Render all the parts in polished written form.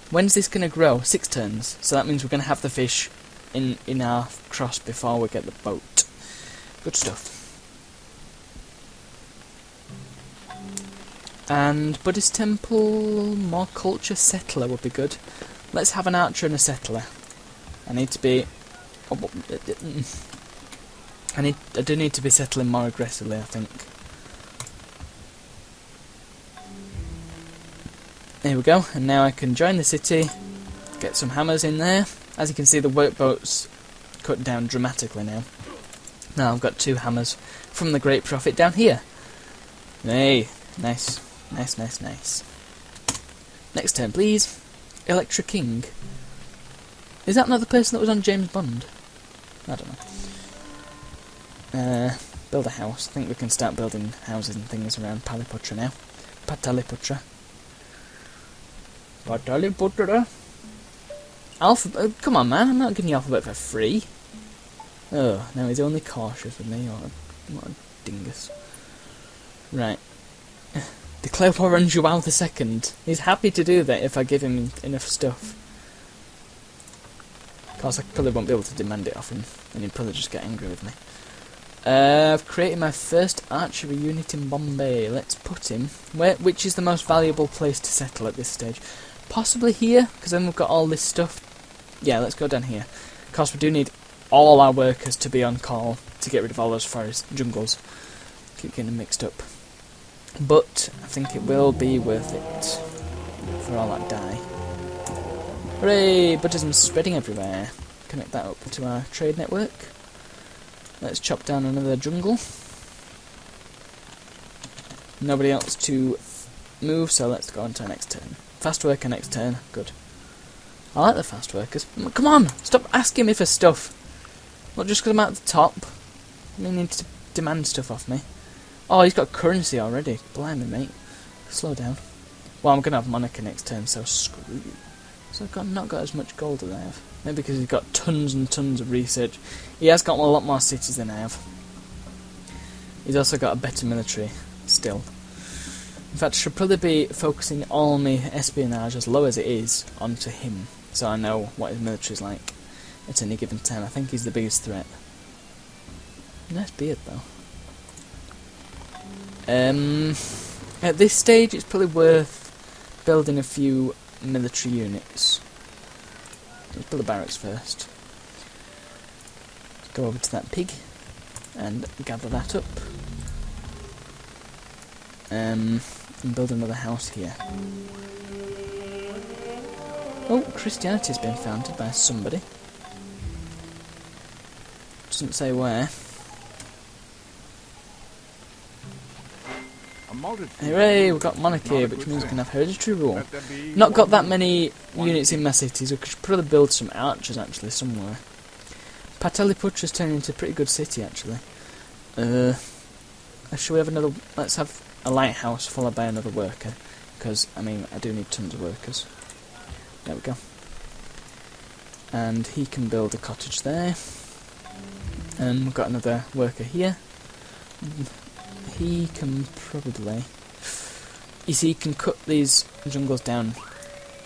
When's this going to grow? 6 turns. So that means we're going to have the fish in our cross before we get the boat. Good stuff. And Buddhist temple, more culture, settler would be good. Let's have an archer and a settler. I need to be... I do need to be settling more aggressively, I think. There we go, and now I can join the city, get some hammers in there. As you can see, the workboat's cut down dramatically now. Now I've got 2 hammers from the Great Prophet down here. Hey, nice. Nice, nice, nice. Next turn, please. Electra King. Is that not the person that was on James Bond? I don't know. Build a house. I think we can start building houses and things around Paliputra now. Pataliputra. Pataliputra. Come on, man. I'm not giving you alphabet for free. Oh, now he's only cautious with me. What a dingus. Right. Declare war on Joao II. He's happy to do that if I give him enough stuff. Of course, I probably won't be able to demand it off him, and he'd probably just get angry with me. I've created my first archery unit in Bombay. Let's put him... Which is the most valuable place to settle at this stage? Possibly here, because then we've got all this stuff. Yeah, let's go down here. Of course, we do need all our workers to be on call to get rid of all those forest jungles. Keep getting them mixed up. But I think it will be worth it for all that dye. Hooray! Buddhism's spreading everywhere. Connect that up to our trade network. Let's chop down another jungle. Nobody else to move, so let's go on to our next turn. Fast worker next turn. Good. I like the fast workers. Come on! Stop asking me for stuff! Not just because I'm at the top. You need to demand stuff off me. Oh, he's got currency already. Blimey, mate. Slow down. Well, I'm going to have Monica next turn, so screw you. So I've not got as much gold as I have. Maybe because he's got tons and tons of research. He has got a lot more cities than I have. He's also got a better military, still. In fact, I should probably be focusing all my espionage, as low as it is, onto him. So I know what his military's like at any given time. I think he's the biggest threat. Nice beard, though. At this stage, it's probably worth building a few military units. Let's build the barracks first. Let's go over to that pig and gather that up. And build another house here. Oh, Christianity's been founded by somebody. Doesn't say where. Hooray, we've got monarchy, which means we can have hereditary rule. Not got that many units in my cities. We could probably build some archers, actually, somewhere. Pataliputra's turned into a pretty good city, actually. Shall we have another... Let's have a lighthouse followed by another worker. Because, I mean, I do need tons of workers. There we go. And he can build a cottage there. And we've got another worker here. He can probably... You see, you can cut these jungles down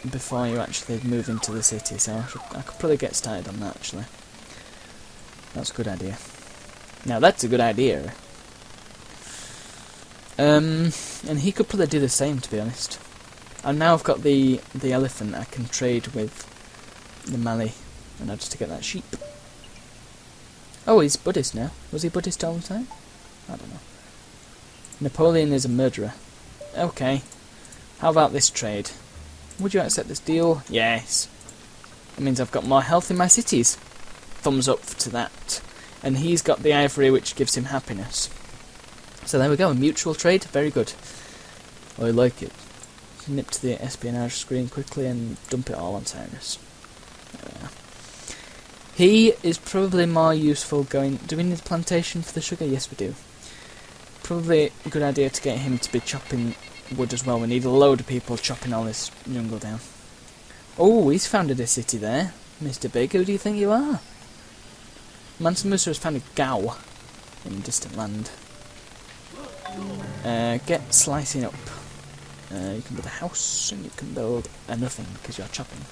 before you actually move into the city, so I could probably get started on that, actually. That's a good idea. Now, that's a good idea. And he could probably do the same, to be honest. And now I've got the elephant, I can trade with the Mali, and I just to get that sheep. Oh, he's Buddhist now. Was he Buddhist all the time? I don't know. Napoleon is a murderer. Okay. How about this trade? Would you accept this deal? Yes. That means I've got more health in my cities. Thumbs up to that. And he's got the ivory, which gives him happiness. So there we go, a mutual trade. Very good. I like it. Nip to the espionage screen quickly and dump it all on Cyrus. He is probably more useful going... Do we need a plantation for the sugar? Yes, we do. Probably a good idea to get him to be chopping wood as well. We need a load of people chopping all this jungle down. Oh, he's founded a city there. Mr. Big, who do you think you are? Mansa Musa has found a Gao in distant land. Get slicing up. You can build a house, and you can build a nothing, because you're chopping.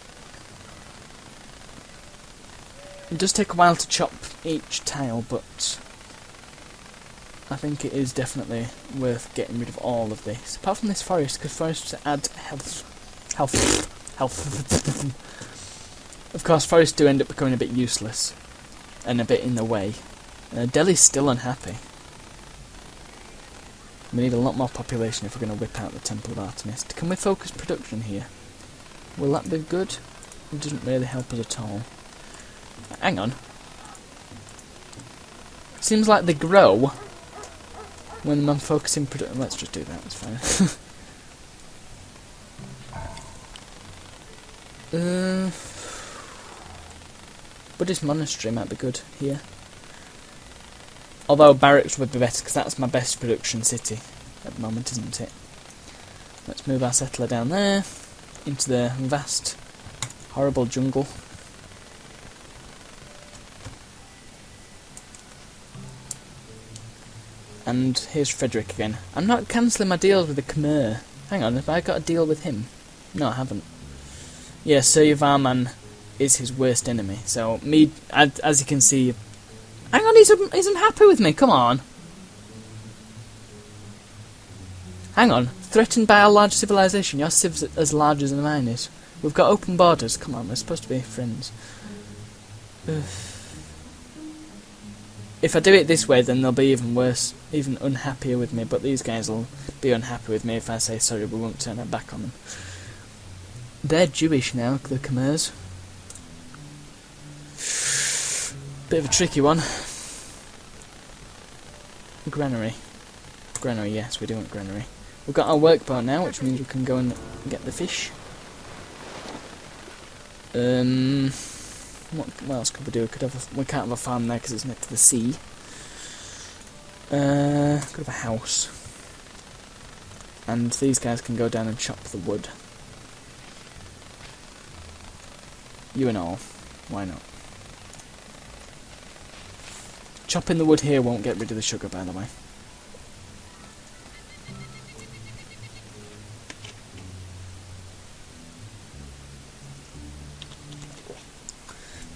It does take a while to chop each tile, but I think it is definitely worth getting rid of all of this. Apart from this forest, because forests add health. Of course, forests do end up becoming a bit useless, and a bit in the way. Delhi's still unhappy. We need a lot more population if we're going to whip out the Temple of Artemis. Can we focus production here? Will that be good? It doesn't really help us at all. Hang on. Seems like they grow when I'm focusing production. Let's just do that, it's fine. Buddhist monastery might be good here. Although barracks would be better, because that's my best production city at the moment, isn't it? Let's move our settler down there, into the vast, horrible jungle. And here's Frederick again. I'm not cancelling my deals with the Khmer. Hang on, have I got a deal with him? No, I haven't. Yeah, Sir Yavarman is his worst enemy. So, me, as you can see... Hang on, he's unhappy with me, come on. Hang on, threatened by a large civilization. Your civ's as large as mine is. We've got open borders, come on, we're supposed to be friends. Ugh. If I do it this way, then they'll be even worse, even unhappier with me, but these guys will be unhappy with me if I say sorry, we won't turn our back on them. They're Jewish now, the Khmers. Bit of a tricky one. Granary. Granary, yes, we do want granary. We've got our workboat now, which means we can go and get the fish. What else could we do? We can't have a farm there because it's next to the sea. Could have a house. And these guys can go down and chop the wood. You and all. Why not? Chopping the wood here won't get rid of the sugar, by the way.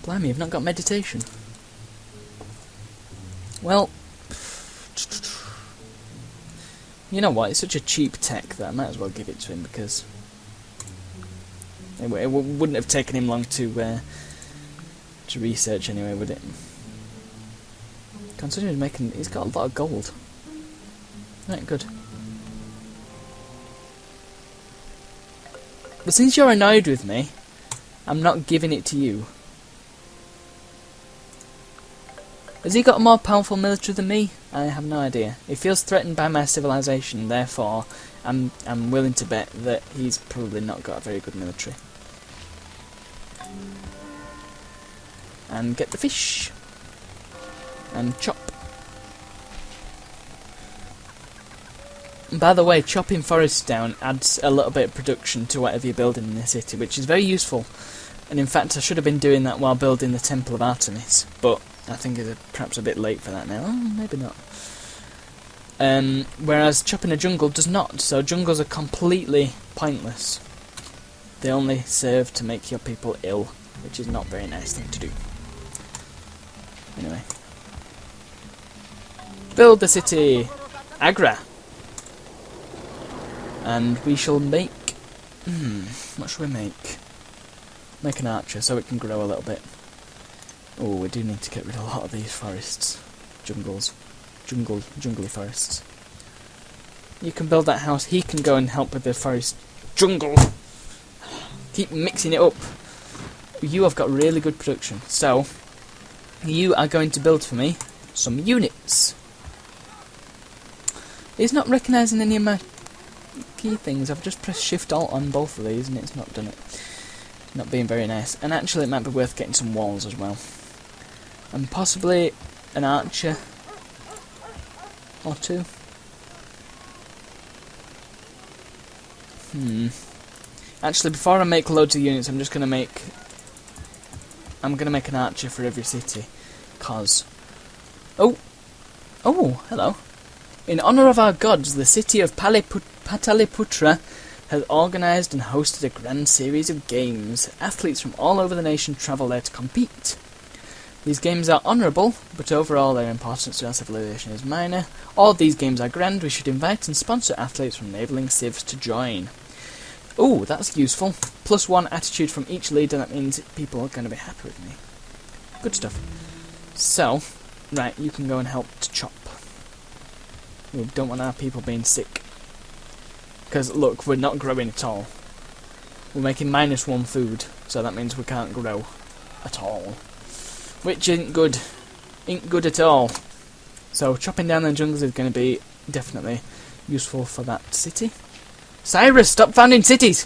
Blimey, you've not got meditation. Well, you know what? It's such a cheap tech that I might as well give it to him because it wouldn't have taken him long to research anyway, would it? Considering he's got a lot of gold. Right, good. But since you're annoyed with me, I'm not giving it to you. Has he got a more powerful military than me? I have no idea. He feels threatened by my civilization, therefore I'm willing to bet that he's probably not got a very good military. And get the fish. And chop. And by the way, chopping forests down adds a little bit of production to whatever you're building in the city, which is very useful. And in fact, I should have been doing that while building the Temple of Artemis, but I think it's perhaps a bit late for that now. Oh, maybe not. Whereas chopping a jungle does not, so jungles are completely pointless. They only serve to make your people ill, which is not a very nice thing to do. Anyway. Build the city! Agra! And we shall make... what shall we make? Make an archer so it can grow a little bit. Oh, we do need to get rid of a lot of these forests. Jungly forests. You can build that house, he can go and help with the forest. Jungle! Keep mixing it up. You have got really good production. So, you are going to build for me some units. It's not recognising any of my key things. I've just pressed Shift Alt on both of these and it's not done it. Not being very nice. And actually it might be worth getting some walls as well. And possibly an archer or two. Actually, before I make loads of units, I'm gonna make an archer for every city, cause oh, hello. In honour of our gods, the city of Pataliputra has organised and hosted a grand series of games. Athletes from all over the nation travel there to compete. These games are honourable, but overall their importance to our civilization is minor. All these games are grand. We should invite and sponsor athletes from neighbouring civs to join. Ooh, that's useful. +1 attitude from each leader. That means people are going to be happy with me. Good stuff. So, right, you can go and help to chop. We don't want our people being sick. Because, look, we're not growing at all. We're making -1 food, so that means we can't grow at all. Which isn't good. Ain't good at all. So, chopping down the jungles is going to be definitely useful for that city. Cyrus, stop founding cities!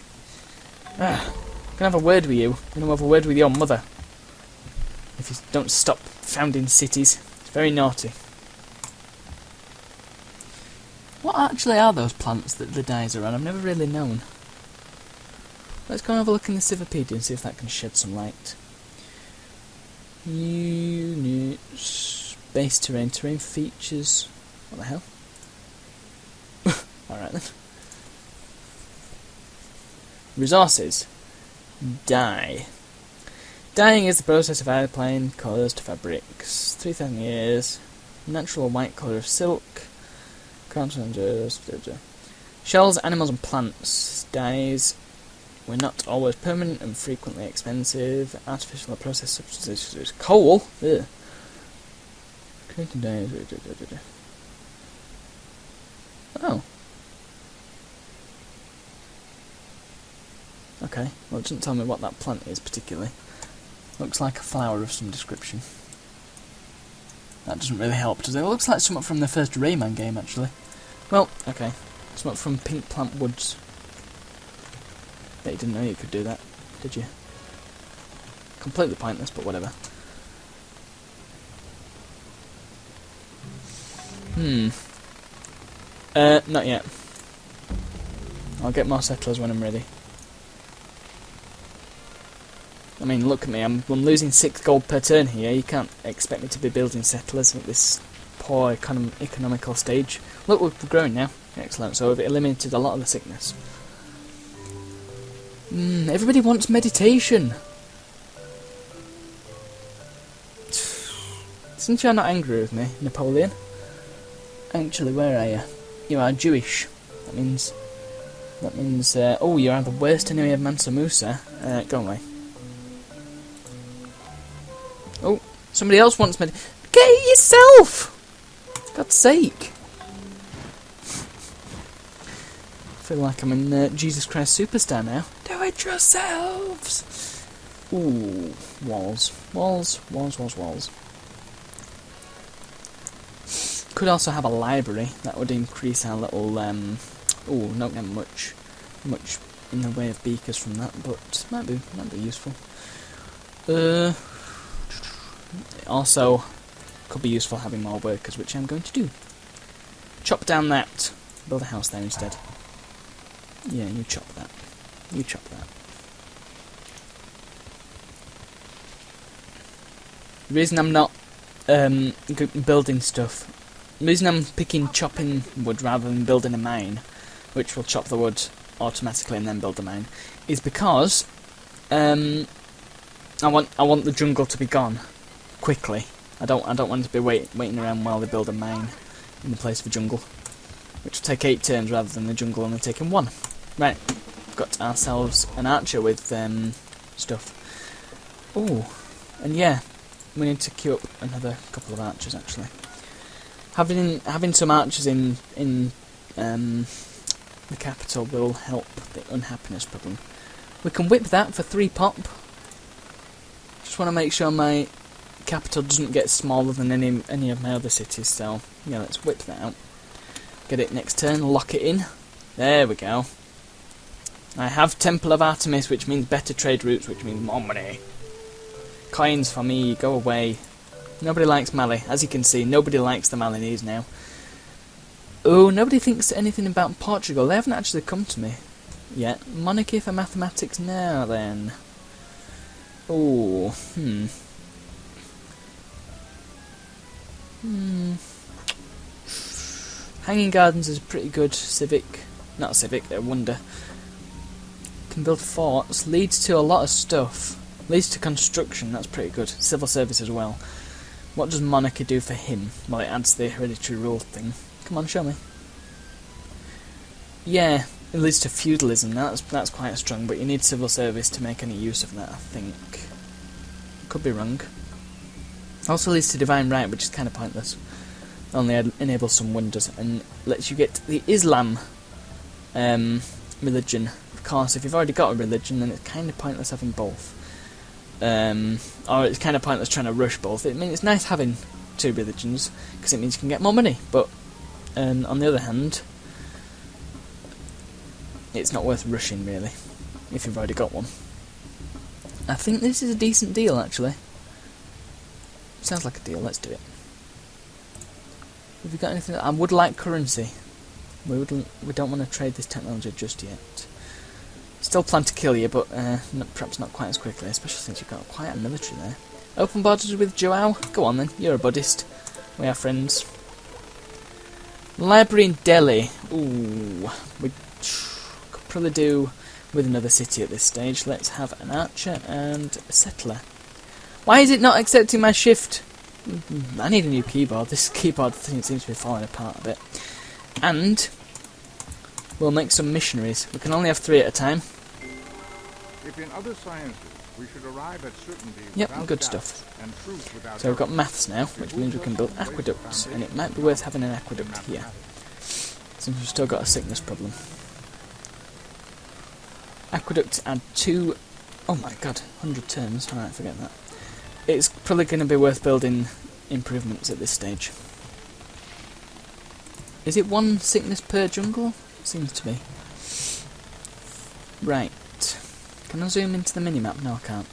Can I have a word with you? I'm going to have a word with your mother. If you don't stop founding cities. It's very naughty. What actually are those plants that the dyes are on? I've never really known. Let's go and have a look in the Civipedia and see if that can shed some light. Units. Base terrain. Terrain features. What the hell? Alright then. Resources. Dye. Dyeing is the process of applying colours to fabrics. 3,000 years. Natural white colour of silk. Shells, animals and plants. Dyes were not always permanent and frequently expensive. Artificial or processed substances. Coal? Ugh. Creating dyes. Oh. Okay, well it doesn't tell me what that plant is particularly. Looks like a flower of some description. That doesn't really help, does it? It looks like something from the first Rayman game, actually. Well, okay. Something from Pink Plant Woods. Bet you didn't know you could do that, did you? Completely pointless, but whatever. Not yet. I'll get more settlers when I'm ready. I mean, look at me, I'm losing 6 gold per turn here. You can't expect me to be building settlers at this poor economical stage. Look, we're growing now. Excellent, so we've eliminated a lot of the sickness. Everybody wants meditation. Since you're not angry with me, Napoleon. Actually, where are you? You are Jewish. That means, oh, you are the worst enemy of Mansa Musa. Go away. Oh, somebody else wants me. Get it yourself! God's sake. I feel like I'm in Jesus Christ Superstar now. Do it yourselves! Ooh, walls. Walls. Could also have a library. That would increase our little, ooh, not getting much in the way of beakers from that, but might be useful. Also, could be useful having more workers, which I'm going to do. Chop down that. Build a house there instead. Yeah, you chop that. You chop that. The reason I'm not building stuff, the reason I'm chopping wood rather than building a mine, which will chop the wood automatically and then build the mine, is because I want the jungle to be gone quickly. I don't want to be waiting around while they build a mine in the place of a jungle, which will take 8 turns rather than the jungle only taking 1. Right, got ourselves an archer with stuff. Oh, and yeah, we need to queue up another couple of archers actually. Having some archers in the capital will help the unhappiness problem. We can whip that for 3 pop. Just want to make sure my capital doesn't get smaller than any of my other cities, so yeah, let's whip that out. Get it next turn, lock it in. There we go. I have Temple of Artemis, which means better trade routes, which means more money. Coins for me, go away. Nobody likes Mali. As you can see, nobody likes the Malinese now. Oh, nobody thinks anything about Portugal. They haven't actually come to me yet. Monarchy for mathematics now, then. Oh, Hanging Gardens is pretty good. Not civic, a wonder. can build forts, leads to a lot of stuff. Leads to construction, that's pretty good. Civil service as well. What does monarchy do for him? Well, it adds the hereditary rule thing. Come on, show me. Yeah, it leads to feudalism. That's quite strong, but you need civil service to make any use of that, I think. Could be wrong. Also leads to divine right, which is kind of pointless. Only enables some wonders and lets you get the Islam religion. Of course, if you've already got a religion, then it's kind of pointless having both. Or it's kind of pointless trying to rush both. I mean, it's nice having two religions because it means you can get more money. But on the other hand, it's not worth rushing really if you've already got one. I think this is a decent deal actually. Sounds like a deal. Let's do it. Have you got anything? I would like currency. We don't want to trade this technology just yet. Still plan to kill you, but perhaps not quite as quickly, especially since you've got quite a military there. Open borders with Joao? Go on then, you're a Buddhist. We are friends. Library in Delhi. Ooh, we could probably do with another city at this stage. Let's have an archer and a settler. Why is it not accepting my shift? I need a new keyboard. This keyboard thing seems to be falling apart a bit. And we'll make some missionaries. We can only have 3 at a time. If in other sciences we should arrive at certainty yep, good stuff. So we've got maths now, which means we can build aqueducts, and it might be worth having an aqueduct here, since we've still got a sickness problem. Aqueducts add 2... oh my god, 100 turns. Alright, forget that. It's probably going to be worth building improvements at this stage. Is it 1 sickness per jungle? Seems to be. Right. Can I zoom into the minimap? No, I can't.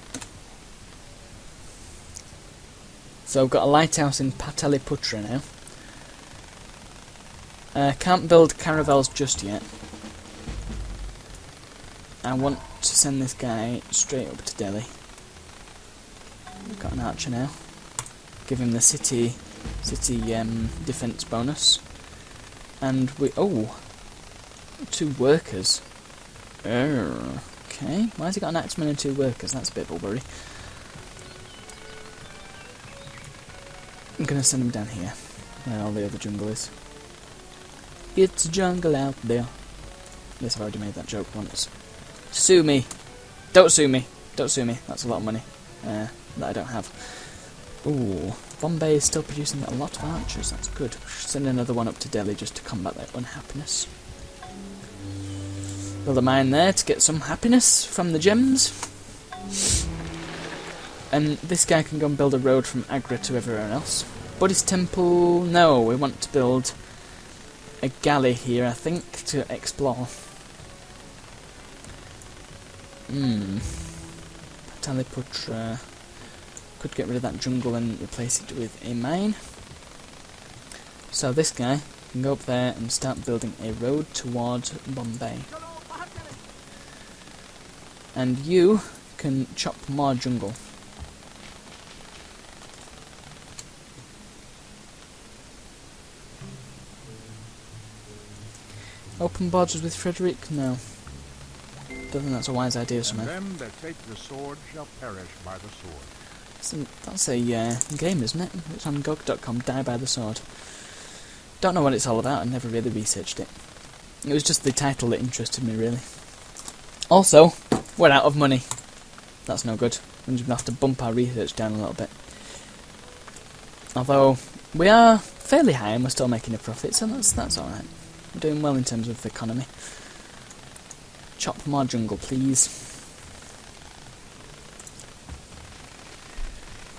So I've got a lighthouse in Pataliputra now. Can't build caravels just yet. I want to send this guy straight up to Delhi. I've got an archer now. Give him the city defense bonus. And we... oh! 2 workers. Okay. Why has he got an axeman and 2 workers? That's a bit of a worry. I'm going to send him down here, where all the other jungle is. It's a jungle out there. Yes, I've already made that joke once. Sue me! Don't sue me! Don't sue me. That's a lot of money that I don't have. Ooh. Bombay is still producing a lot of archers. That's good. Send another one up to Delhi just to combat that unhappiness. Build a mine there to get some happiness from the gems. And this guy can go and build a road from Agra to everywhere else. Buddhist temple... no, we want to build a galley here, I think, to explore. Pataliputra... could get rid of that jungle and replace it with a mine. So this guy can go up there and start building a road towards Bombay. And you can chop more jungle. Open borders with Frederick? No. Don't think that's a wise idea, somehow. Them that take the sword shall perish by the sword. That's a game, isn't it? It's on GOG.com, Die by the Sword. Don't know what it's all about, I never really researched it. It was just the title that interested me, really. Also, we're out of money. That's no good. We're going to have to bump our research down a little bit. Although, we are fairly high and we're still making a profit, so that's alright. We're doing well in terms of the economy. Chop more jungle, please.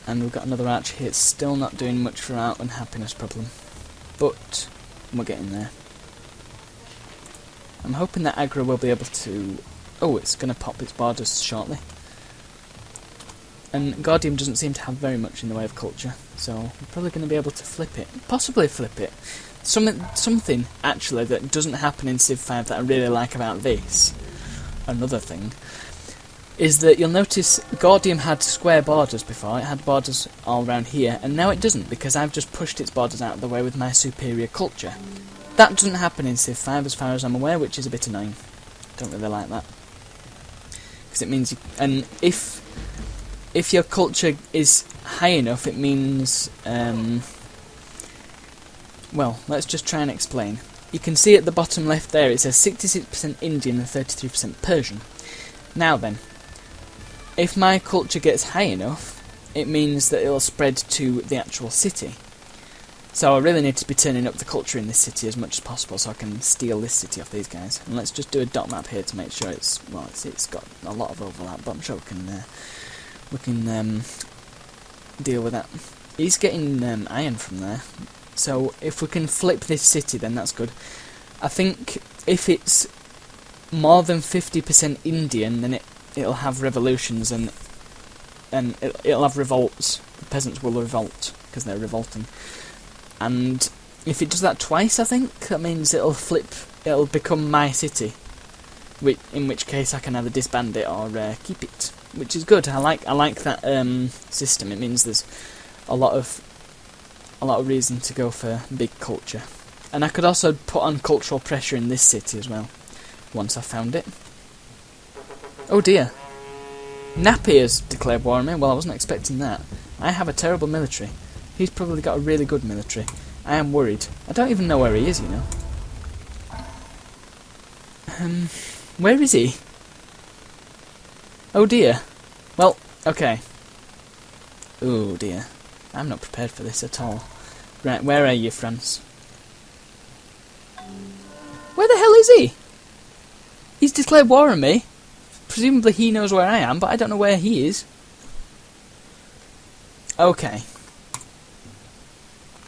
And we've got another archer here. It's still not doing much for our unhappiness problem. But we're getting there. I'm hoping that Agra will be able to... oh, it's going to pop its borders shortly. And Gordium doesn't seem to have very much in the way of culture, so we're probably going to be able to flip it. Possibly flip it. Something, actually, that doesn't happen in Civ 5 that I really like about this, another thing, is that you'll notice Gordium had square borders before. It had borders all around here, and now it doesn't, because I've just pushed its borders out of the way with my superior culture. That doesn't happen in Civ 5 as far as I'm aware, which is a bit annoying. Don't really like that. because it means and if your culture is high enough, it means well, let's just try and explain. You can see at the bottom left there it says 66% Indian and 33% Persian. Now then, if my culture gets high enough, it means that it'll spread to the actual city. So I really need to be turning up the culture in this city as much as possible so I can steal this city off these guys. And let's just do a dot map here to make sure it's got a lot of overlap, but I'm sure we can deal with that. He's getting iron from there. So if we can flip this city, then that's good. I think if it's more than 50% Indian, then it'll have revolutions and it'll have revolts. The peasants will revolt because they're revolting. And if it does that twice, I think that means it'll become my city. In which case I can either disband it or keep it, which is good. I like that system. It means there's a lot of reason to go for big culture. And I could also put on cultural pressure in this city as well, once I found it. Oh dear. Nappy has declared war on me. Well, I wasn't expecting that. I have a terrible military. He's probably got a really good military. I am worried. I don't even know where he is, you know. Where is he? Oh dear. Well, okay. Oh dear. I'm not prepared for this at all. Right, where are you, France? Where the hell is he? He's declared war on me. Presumably he knows where I am, but I don't know where he is. Okay.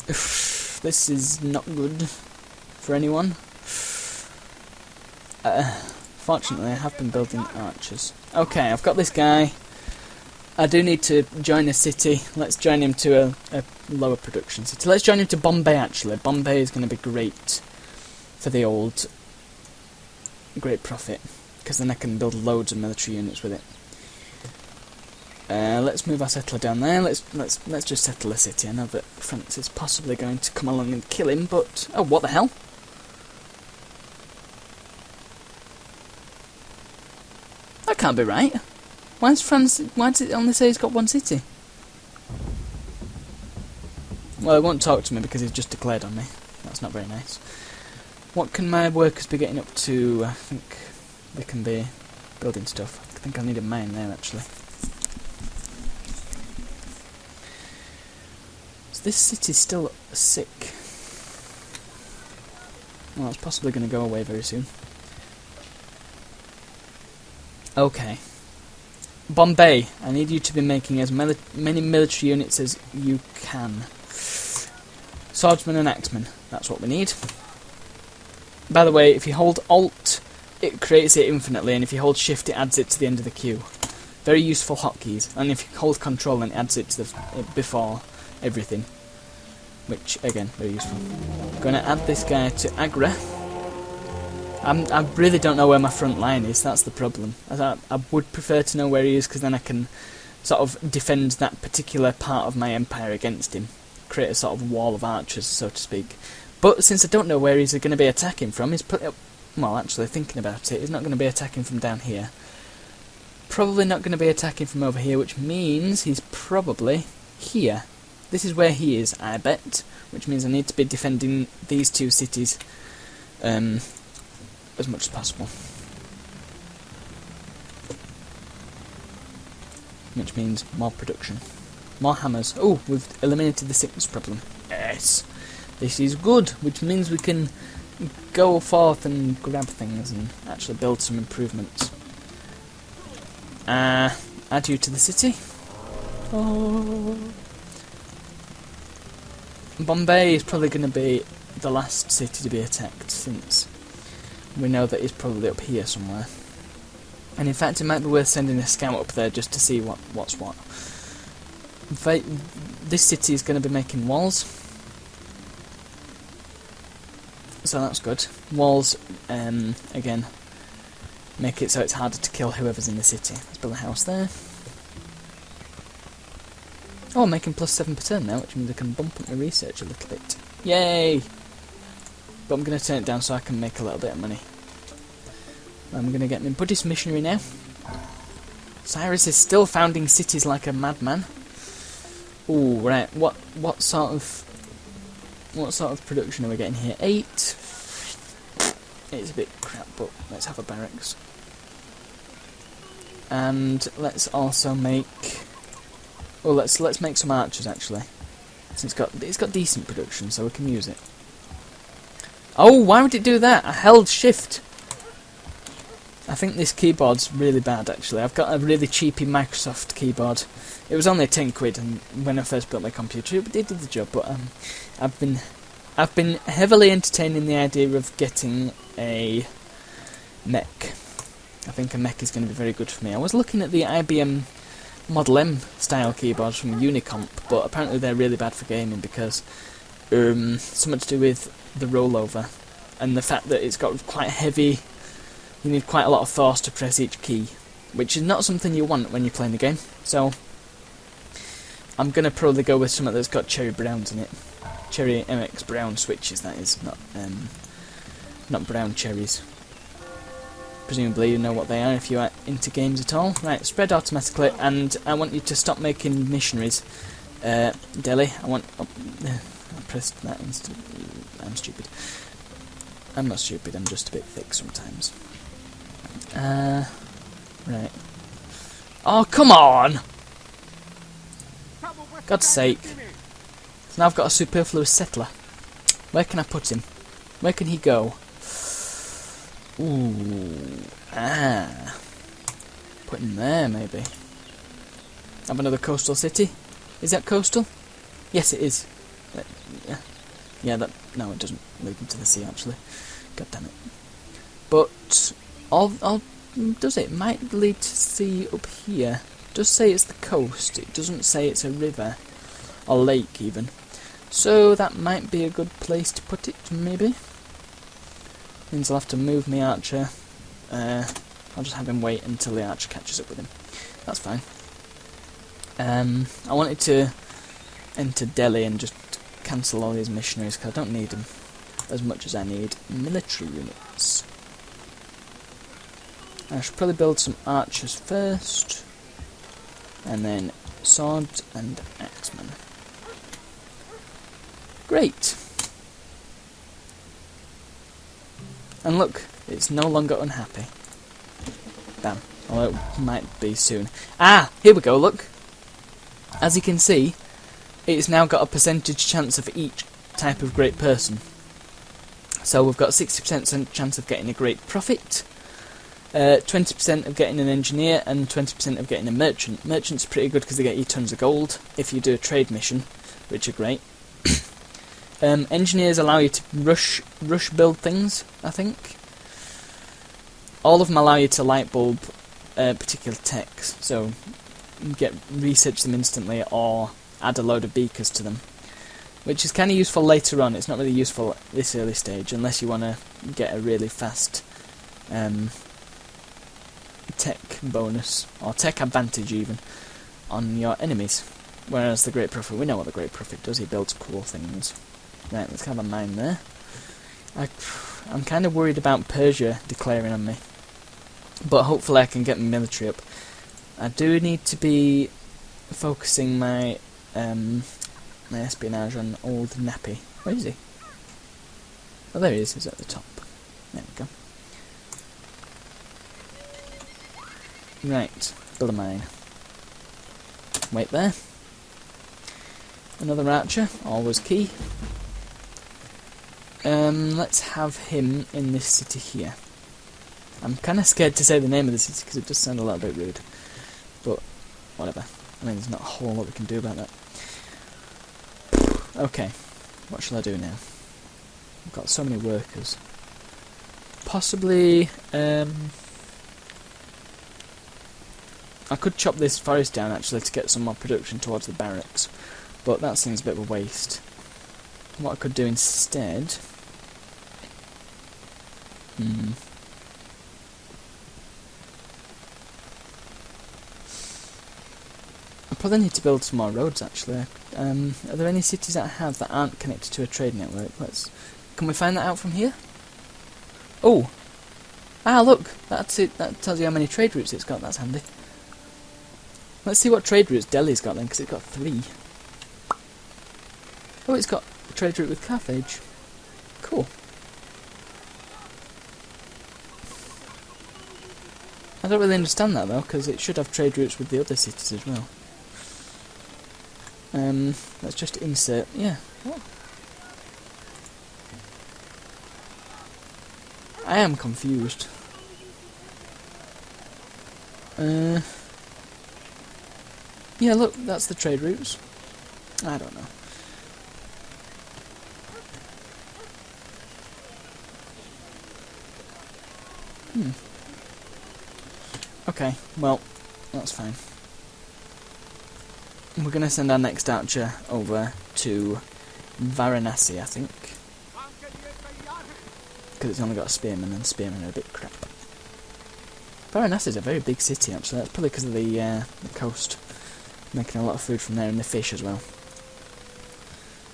This is not good for anyone. Fortunately, I have been building archers. Okay, I've got this guy. I do need to join a city. Let's join him to a lower production city. Let's join him to Bombay, actually. Bombay is going to be great for the old... great profit, because then I can build loads of military units with it. Let's move our settler down there. Let's just settle a city. I know that France is possibly going to come along and kill him, but... oh, what the hell? That can't be right. Why does it only say he's got one city? Well, he won't talk to me because he's just declared on me. That's not very nice. What can my workers be getting up to? I think they can be building stuff. I think I need a mine there, actually. So this city's still sick. Well, it's possibly going to go away very soon. Okay. Bombay, I need you to be making as many military units as you can. Swordsmen and axemen, that's what we need. By the way, if you hold Alt, it creates it infinitely, and if you hold Shift, it adds it to the end of the queue. Very useful hotkeys. And if you hold Control, then it adds it to the before everything, which again, very useful. I'm going to add this guy to Agra. I really don't know where my front line is. That's the problem. I would prefer to know where he is, because then I can sort of defend that particular part of my empire against him, create a sort of wall of archers, so to speak. But since I don't know where he's going to be attacking from, well, actually, thinking about it, he's not going to be attacking from down here. Probably not going to be attacking from over here, which means he's probably here. This is where he is, I bet, which means I need to be defending these two cities as much as possible. Which means more production. More hammers. Oh, we've eliminated the sickness problem. Yes! This is good, which means we can go forth and grab things and actually build some improvements. Add you to the city. Oh. Bombay is probably going to be the last city to be attacked, since we know that he's probably up here somewhere. And in fact, it might be worth sending a scout up there just to see what's what. In fact, this city is going to be making walls, so that's good. Walls, again, make it so it's harder to kill whoever's in the city. Let's build a house there. Oh, I'm making +7% now, which means I can bump up my research a little bit. Yay! But I'm going to turn it down so I can make a little bit of money. I'm going to get my Buddhist missionary now. Cyrus is still founding cities like a madman. Ooh, right. What sort of production are we getting here? 8. It's a bit crap, but let's have a barracks. And let's also make. Oh, let's make some archers actually. Since it's got decent production, so we can use it. Oh, why would it do that? I held shift. I think this keyboard's really bad actually. I've got a really cheapy Microsoft keyboard. It was only 10 quid, and when I first built my computer, it did the job. But I've been heavily entertaining the idea of getting a mech. I think a mech is going to be very good for me. I was looking at the IBM Model M style keyboards from Unicomp, but apparently they're really bad for gaming because something to do with the rollover and the fact that it's got quite heavy. You need quite a lot of force to press each key, which is not something you want when you're playing the game. So I'm gonna probably go with something that's got cherry browns in it, cherry MX brown switches. That is not brown cherries. Presumably you know what they are if you are into games at all. Right, spread automatically, and I want you to stop making missionaries. Delhi, I pressed that instant. I'm stupid. I'm not stupid, I'm just a bit thick sometimes. Right. Oh, come on! God's sake. So now I've got a superfluous settler. Where can I put him? Where can he go? Ooh. Put him there, maybe. Have another coastal city. Is that coastal? Yes, it is. Yeah, that... No, it doesn't lead into the sea, actually. God damn it. But... does it? Might lead to sea up here. It does say it's the coast. It doesn't say it's a river. Or lake, even. So, that might be a good place to put it, maybe. Means I'll have to move my archer. I'll just have him wait until the archer catches up with him. That's fine. I wanted to enter Delhi and just cancel all these missionaries because I don't need them as much as I need military units. I should probably build some archers first, and then swords and axemen. Great! And look, it's no longer unhappy. Bam. Although it might be soon. Ah! Here we go, look! As you can see, it's now got a percentage chance of each type of great person. So we've got 60% chance of getting a great prophet, 20% of getting an engineer, and 20% of getting a merchant. Merchant's pretty good because they get you tons of gold if you do a trade mission, which are great. Engineers allow you to rush build things, I think. All of them allow you to light bulb particular techs, so research them instantly or add a load of beakers to them, which is kind of useful later on. It's not really useful at this early stage unless you want to get a really fast tech bonus, or tech advantage even, on your enemies. Whereas the Great Prophet, we know what the Great Prophet does, he builds cool things. Right, let's have a mine there. I'm kind of worried about Persia declaring on me, but hopefully I can get my military up. I do need to be focusing my my espionage on old Nappy. Where is he? Oh, there he is. He's at the top. There we go. Right, build a mine. Wait there. Another archer, always key. Let's have him in this city here. I'm kind of scared to say the name of the city because it does sound a little bit rude. But, whatever. I mean, there's not a whole lot we can do about that. Okay, what shall I do now? I've got so many workers. Possibly, I could chop this forest down actually to get some more production towards the barracks, but that seems a bit of a waste. What I could do instead... I probably need to build some more roads actually. Are there any cities that I have that aren't connected to a trade network? Can we find that out from here? Oh! Ah, look! That's it. That tells you how many trade routes it's got. That's handy. Let's see what trade routes Delhi's got then, because it's got 3. Oh, it's got a trade route with Carthage. Cool. I don't really understand that though, because it should have trade routes with the other cities as well. Let's just insert, yeah. Oh. I am confused. Yeah, look, that's the trade routes. I don't know. Okay, well, that's fine. We're going to send our next archer over to Varanasi, I think. Because it's only got a spearman, and spearmen are a bit crap. Varanasi is a very big city, actually. That's probably because of the coast. Making a lot of food from there, and the fish as well.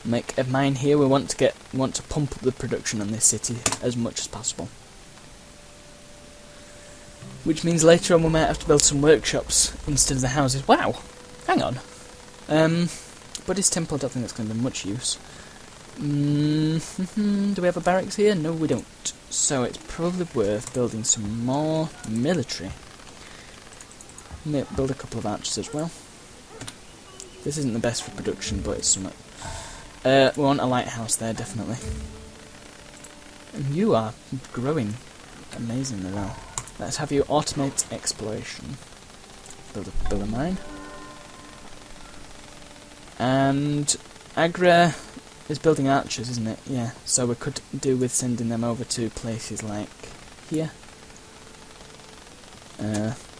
Make a mine here. We want to pump up the production on this city as much as possible. Which means later on we might have to build some workshops instead of the houses. Wow! Hang on. Buddhist temple, I don't think that's going to be much use. Do we have a barracks here? No, we don't. So it's probably worth building some more military. Build a couple of archers as well. This isn't the best for production, but it's somewhat. We want a lighthouse there, definitely. And you are growing amazingly well. Let's have you automate exploration. Build a mine. And Agra is building archers, isn't it? Yeah, so we could do with sending them over to places like here.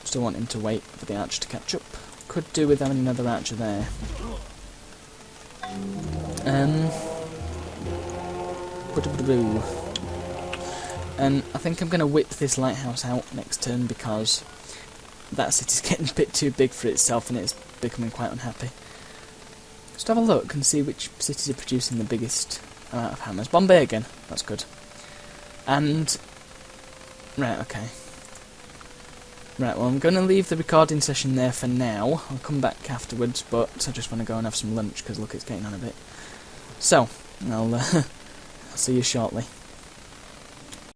Still want him to wait for the archer to catch up. Could do with having another archer there. And I think I'm going to whip this lighthouse out next turn because that city's getting a bit too big for itself and it's becoming quite unhappy. Just have a look and see which cities are producing the biggest amount of hammers. Bombay again, that's good. And right, okay. Right, well I'm going to leave the recording session there for now. I'll come back afterwards, but I just want to go and have some lunch because look, it's getting on a bit. So, I'll see you shortly.